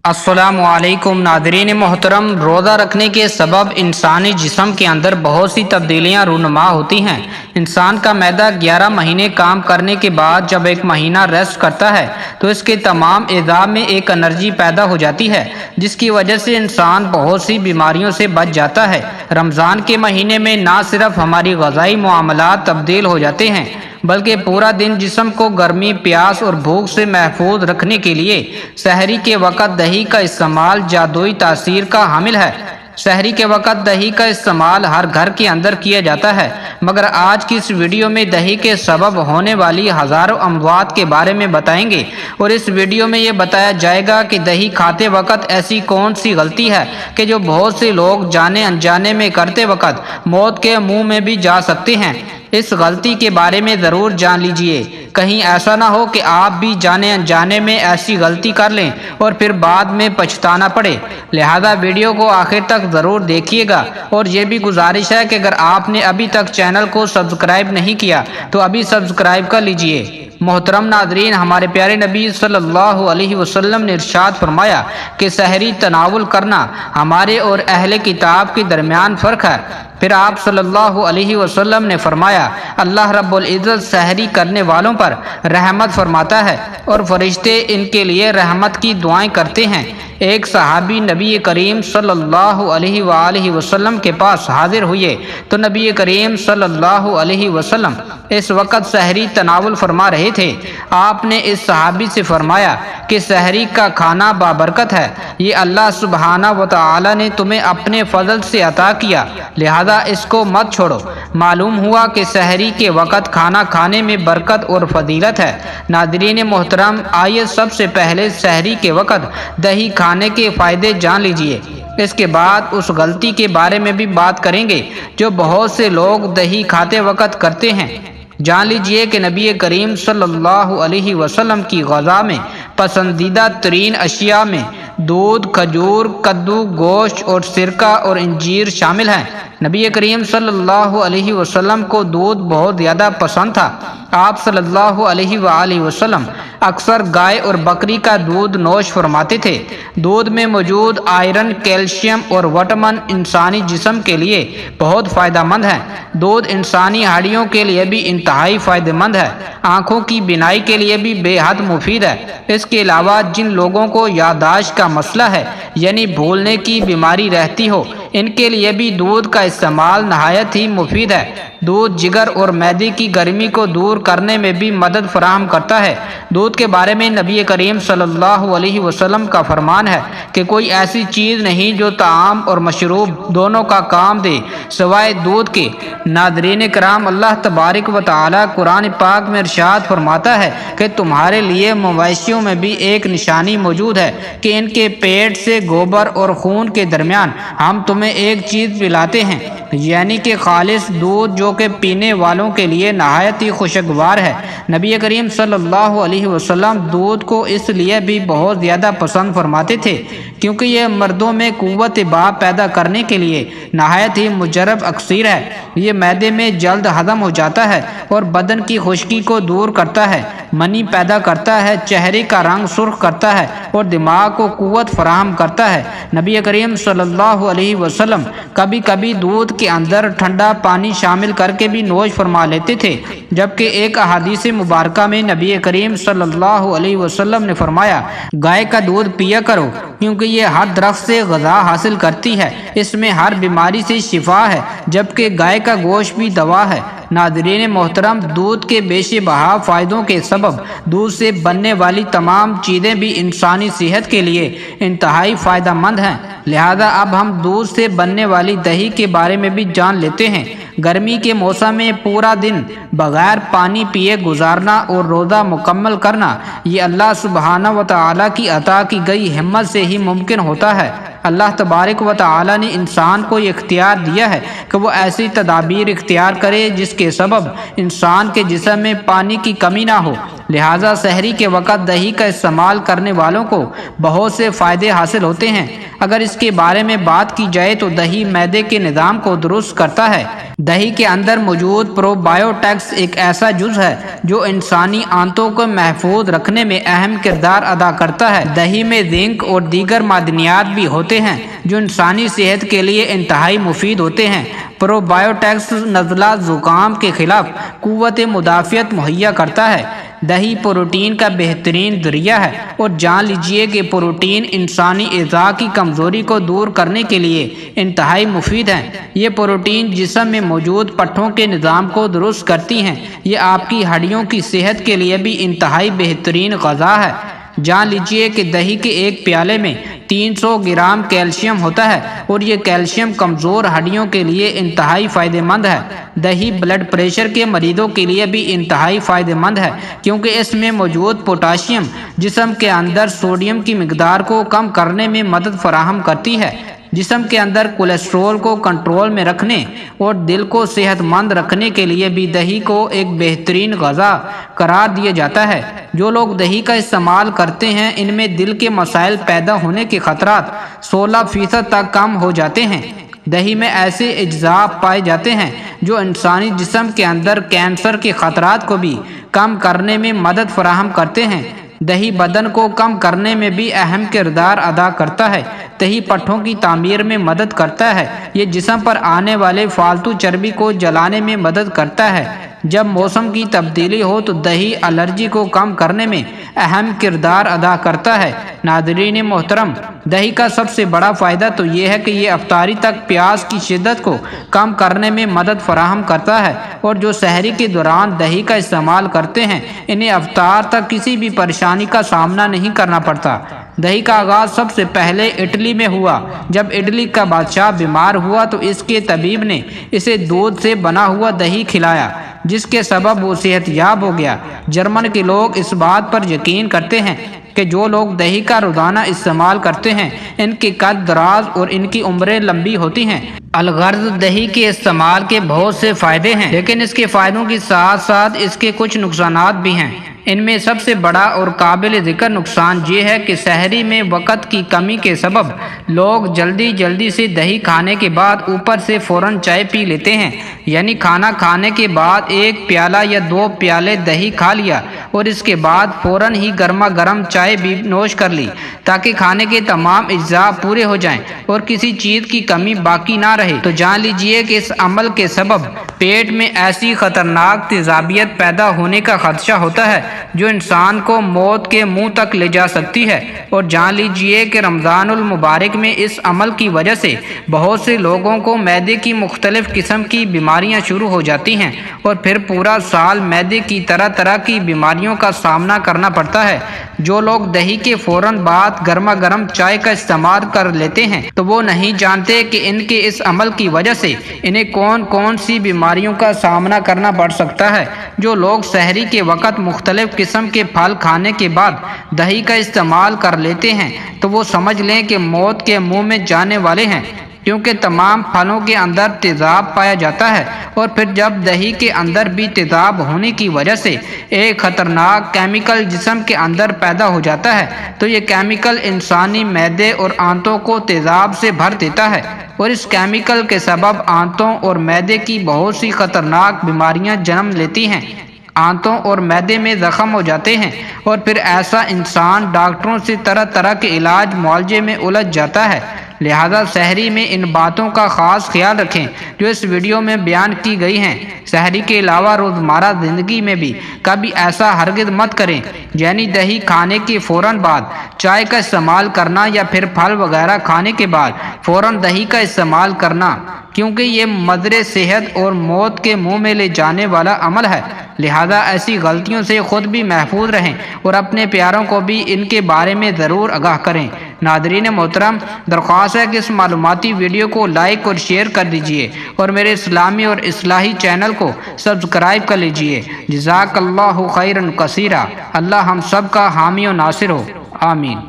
السلام علیکم ناظرین محترم، روزہ رکھنے کے سبب انسانی جسم کے اندر بہت سی تبدیلیاں رونما ہوتی ہیں۔ انسان کا معدہ 11 مہینے کام کرنے کے بعد جب ایک مہینہ ریسٹ کرتا ہے تو اس کے تمام اعضاء میں ایک انرجی پیدا ہو جاتی ہے، جس کی وجہ سے انسان بہت سی بیماریوں سے بچ جاتا ہے۔ رمضان کے مہینے میں نہ صرف ہماری غذائی معاملات تبدیل ہو جاتے ہیں بلکہ پورا دن جسم کو گرمی، پیاس اور بھوک سے محفوظ رکھنے کے لیے سحری کے وقت دہی کا استعمال جادوئی تاثیر کا حامل ہے۔ سحری کے وقت دہی کا استعمال ہر گھر کے اندر کیا جاتا ہے، مگر آج کی اس ویڈیو میں دہی کے سبب ہونے والی ہزاروں اموات کے بارے میں بتائیں گے، اور اس ویڈیو میں یہ بتایا جائے گا کہ دہی کھاتے وقت ایسی کون سی غلطی ہے کہ جو بہت سے لوگ جانے انجانے میں کرتے وقت موت کے منہ میں بھی جا سکتے ہیں۔ اس غلطی کے بارے میں ضرور جان لیجئے، کہیں ایسا نہ ہو کہ آپ بھی جانے انجانے میں ایسی غلطی کر لیں اور پھر بعد میں پچھتانا پڑے۔ لہذا ویڈیو کو آخر تک ضرور دیکھیے گا، اور یہ بھی گزارش ہے کہ اگر آپ نے ابھی تک چینل کو سبسکرائب نہیں کیا تو ابھی سبسکرائب کر لیجئے۔ محترم ناظرین، ہمارے پیارے نبی صلی اللہ علیہ وسلم نے ارشاد فرمایا کہ سحری تناول کرنا ہمارے اور اہل کتاب کے درمیان فرق ہے۔ پھر آپ صلی اللہ علیہ وسلم نے فرمایا، اللہ رب العزت سحری کرنے والوں پر رحمت فرماتا ہے اور فرشتے ان کے لیے رحمت کی دعائیں کرتے ہیں۔ ایک صحابی نبی کریم صلی اللہ علیہ وآلہ وسلم کے پاس حاضر ہوئے تو نبی کریم صلی اللہ علیہ وسلم اس وقت سحری تناول فرما رہے تھے۔ آپ نے اس صحابی سے فرمایا کہ سحری کا کھانا بابرکت ہے، یہ اللہ سبحانہ و تعالی نے تمہیں اپنے فضل سے عطا کیا، لہذا اس کو مت چھوڑو۔ معلوم ہوا کہ سحری کے وقت کھانا کھانے میں برکت اور فضیلت ہے۔ ناظرین محترم، آئیے سب سے پہلے سحری کے وقت دہی کھانے کے فائدے جان لیجئے۔ اس کے بعد اس غلطی کے بارے میں بھی بات کریں گے جو بہت سے لوگ دہی کھاتے وقت کرتے ہیں۔ جان لیجئے کہ نبی کریم صلی اللہ علیہ وسلم کی غذا میں پسندیدہ ترین اشیاء میں دودھ، کھجور، کدو، گوشت اور سرکہ اور انجیر شامل ہیں۔ نبی کریم صلی اللہ علیہ وسلم کو دودھ بہت زیادہ پسند تھا۔ آپ صلی اللہ علیہ وآلہ وسلم اکثر گائے اور بکری کا دودھ نوش فرماتے تھے۔ دودھ میں موجود آئرن، کیلشیم اور وٹامن انسانی جسم کے لیے بہت فائدہ مند ہیں۔ دودھ انسانی ہڈیوں کے لیے بھی انتہائی فائدہ مند ہے، آنکھوں کی بینائی کے لیے بھی بے حد مفید ہے۔ اس کے علاوہ جن لوگوں کو یادداشت کا مسئلہ ہے، یعنی بھولنے کی بیماری رہتی ہو، ان کے لیے بھی دودھ کا استعمال نہایت ہی مفید ہے۔ دودھ جگر اور معدے کی گرمی کو دور کرنے میں بھی مدد فراہم کرتا ہے۔ دودھ کے بارے میں نبی کریم صلی اللہ علیہ وسلم کا فرمان ہے کہ کوئی ایسی چیز نہیں جو طعام اور مشروب دونوں کا کام دے سوائے دودھ کے۔ ناظرین کرام، اللہ تبارک و تعالی قرآن پاک میں ارشاد فرماتا ہے کہ تمہارے لیے مویشیوں میں بھی ایک نشانی موجود ہے کہ ان کے پیٹ سے گوبر اور خون کے درمیان ہم تمہیں ایک چیز پلاتے ہیں، یعنی کہ خالص دودھ جو کہ پینے والوں کے لیے نہایت ہی خوشگوار ہے۔ نبی کریم صلی اللہ علیہ وسلم دودھ کو اس لیے بھی بہت زیادہ پسند فرماتے تھے کیونکہ یہ مردوں میں قوت باب پیدا کرنے کے لیے نہایت ہی مجرب اکسیر ہے۔ یہ معدے میں جلد ہضم ہو جاتا ہے اور بدن کی خشکی کو دور کرتا ہے، منی پیدا کرتا ہے، چہرے کا رنگ سرخ کرتا ہے اور دماغ کو قوت فراہم کرتا ہے۔ نبی کریم صلی اللہ علیہ وسلم کبھی کبھی دودھ کے اندر ٹھنڈا پانی شامل کر کے بھی نوش فرما لیتے تھے، جبکہ ایک احادیث مبارکہ میں نبی کریم صلی اللہ علیہ وسلم نے فرمایا، گائے کا دودھ پیا کرو کیونکہ یہ ہر درخت سے غذا حاصل کرتی ہے، اس میں ہر بیماری سے شفا ہے، جبکہ گائے کا گوشت بھی دوا ہے۔ ناظرین محترم، دودھ کے بے بہا فائدوں کے سبب دودھ سے بننے والی تمام چیزیں بھی انسانی صحت کے لیے انتہائی فائدہ مند ہیں۔ لہذا اب ہم دودھ سے بننے والی دہی کے بارے میں بھی جان لیتے ہیں۔ گرمی کے موسم میں پورا دن بغیر پانی پیے گزارنا اور روزہ مکمل کرنا، یہ اللہ سبحانہ و تعالی کی عطا کی گئی ہمت سے ہی ممکن ہوتا ہے۔ اللہ تبارک و تعالی نے انسان کو یہ اختیار دیا ہے کہ وہ ایسی تدابیر اختیار کرے جس کے سبب انسان کے جسم میں پانی کی کمی نہ ہو۔ لہٰذا سحری کے وقت دہی کا استعمال کرنے والوں کو بہت سے فائدے حاصل ہوتے ہیں۔ اگر اس کے بارے میں بات کی جائے تو دہی معدے کے نظام کو درست کرتا ہے۔ دہی کے اندر موجود پرو بایوٹکس ایک ایسا جز ہے جو انسانی آنتوں کو محفوظ رکھنے میں اہم کردار ادا کرتا ہے۔ دہی میں زنک اور دیگر معدنیات بھی ہوتے ہیں جو انسانی صحت کے لیے انتہائی مفید ہوتے ہیں۔ پرو بایوٹکس نزلہ زکام کے خلاف قوت مدافعت مہیا کرتا ہے۔ دہی پروٹین کا بہترین ذریعہ ہے اور جان لیجیے کہ پروٹین انسانی اعضاء کی کمزوری کو دور کرنے کے لیے انتہائی مفید ہیں۔ یہ پروٹین جسم میں موجود پٹھوں کے نظام کو درست کرتی ہیں۔ یہ آپ کی ہڈیوں کی صحت کے لیے بھی انتہائی بہترین غذا ہے۔ جان لیجیے کہ دہی کے ایک پیالے میں 300 گرام کیلشیم ہوتا ہے اور یہ کیلشیم کمزور ہڈیوں کے لیے انتہائی فائدہ مند ہے۔ دہی بلڈ پریشر کے مریضوں کے لیے بھی انتہائی فائدہ مند ہے کیونکہ اس میں موجود پوٹاشیم جسم کے اندر سوڈیم کی مقدار کو کم کرنے میں مدد فراہم کرتی ہے۔ جسم کے اندر کولیسٹرول کو کنٹرول میں رکھنے اور دل کو صحت مند رکھنے کے لیے بھی دہی کو ایک بہترین غذا قرار دیا جاتا ہے۔ جو لوگ دہی کا استعمال کرتے ہیں ان میں دل کے مسائل پیدا ہونے کے خطرات 16% تک کم ہو جاتے ہیں۔ دہی میں ایسے اجزاء پائے جاتے ہیں جو انسانی جسم کے اندر کینسر کے خطرات کو بھی کم کرنے میں مدد فراہم کرتے ہیں۔ دہی بدن کو کم کرنے میں بھی اہم کردار ادا کرتا ہے۔ دہی پٹھوں کی تعمیر میں مدد کرتا ہے۔ یہ جسم پر آنے والے فالتو چربی کو جلانے میں مدد کرتا ہے۔ جب موسم کی تبدیلی ہو تو دہی الرجی کو کم کرنے میں اہم کردار ادا کرتا ہے۔ ناظرین محترم، دہی کا سب سے بڑا فائدہ تو یہ ہے کہ یہ افطاری تک پیاس کی شدت کو کم کرنے میں مدد فراہم کرتا ہے اور جو سحری کے دوران دہی کا استعمال کرتے ہیں انہیں افطار تک کسی بھی پریشانی کا سامنا نہیں کرنا پڑتا۔ دہی کا آغاز سب سے پہلے اٹلی میں ہوا۔ جب اٹلی کا بادشاہ بیمار ہوا تو اس کے طبیب نے اسے دودھ سے بنا ہوا دہی کھلایا جس کے سبب وہ صحت یاب ہو گیا۔ جرمن کے لوگ اس بات پر یقین کرتے ہیں کہ جو لوگ دہی کا روزانہ استعمال کرتے ہیں ان کی قد دراز اور ان کی عمریں لمبی ہوتی ہیں۔ الغرض دہی کے استعمال کے بہت سے فائدے ہیں لیکن اس کے فائدوں کے ساتھ ساتھ اس کے کچھ نقصانات بھی ہیں۔ ان میں سب سے بڑا اور قابل ذکر نقصان یہ ہے کہ سحری میں وقت کی کمی کے سبب لوگ جلدی سے دہی کھانے کے بعد اوپر سے فوراً چائے پی لیتے ہیں، یعنی کھانا کھانے کے بعد 1 پیالہ یا 2 پیالے دہی کھا لیا اور اس کے بعد فوراً ہی گرما گرم چائے بھی نوش کر لی تاکہ کھانے کے تمام اجزاء پورے ہو جائیں اور کسی چیز کی کمی باقی نہ رہے۔ تو جان لیجئے کہ اس عمل کے سبب پیٹ میں ایسی خطرناک تیزابیت پیدا ہونے کا خدشہ ہوتا ہے جو انسان کو موت کے منہ تک لے جا سکتی ہے۔ اور جان لیجئے کہ رمضان المبارک میں اس عمل کی وجہ سے بہت سے لوگوں کو معدے کی مختلف قسم کی بیماریاں شروع ہو جاتی ہیں اور پھر پورا سال معدے کی طرح کی بیماریوں کا سامنا کرنا پڑتا ہے۔ جو لوگ دہی کے فوراً بعد گرما گرم چائے کا استعمال کر لیتے ہیں تو وہ نہیں جانتے کہ ان کے اس عمل کی وجہ سے انہیں کون سی بیماریوں کا سامنا کرنا پڑ سکتا ہے۔ جو لوگ سحری کے وقت مختلف قسم کے پھل کھانے کے بعد دہی کا استعمال کر لیتے ہیں تو وہ سمجھ لیں کہ موت کے منہ میں جانے والے ہیں، کیونکہ تمام پھلوں کے اندر تیزاب پایا جاتا ہے اور پھر جب دہی کے اندر بھی تیزاب ہونے کی وجہ سے ایک خطرناک کیمیکل جسم کے اندر پیدا ہو جاتا ہے تو یہ کیمیکل انسانی معدے اور آنتوں کو تیزاب سے بھر دیتا ہے اور اس کیمیکل کے سبب آنتوں اور معدے کی بہت سی خطرناک بیماریاں جنم لیتی ہیں۔ آنتوں اور معدے میں زخم ہو جاتے ہیں اور پھر ایسا انسان ڈاکٹروں سے طرح کے علاج معالجے میں الجھ جاتا ہے۔ لہذا سحری میں ان باتوں کا خاص خیال رکھیں جو اس ویڈیو میں بیان کی گئی ہیں۔ سحری کے علاوہ روزمرہ زندگی میں بھی کبھی ایسا ہرگز مت کریں، یعنی دہی کھانے کے فوراً بعد چائے کا استعمال کرنا یا پھر پھل وغیرہ کھانے کے بعد فوراً دہی کا استعمال کرنا، کیونکہ یہ مضر صحت اور موت کے منہ میں لے جانے والا عمل ہے۔ لہذا ایسی غلطیوں سے خود بھی محفوظ رہیں اور اپنے پیاروں کو بھی ان کے بارے میں ضرور آگاہ کریں۔ ناظرین محترم، درخواست ہے کہ اس معلوماتی ویڈیو کو لائک اور شیئر کر دیجئے اور میرے اسلامی اور اصلاحی چینل کو سبسکرائب کر لیجئے۔ جزاک اللہ خیرا کثیرا۔ اللہ ہم سب کا حامی و ناصر ہو، آمین۔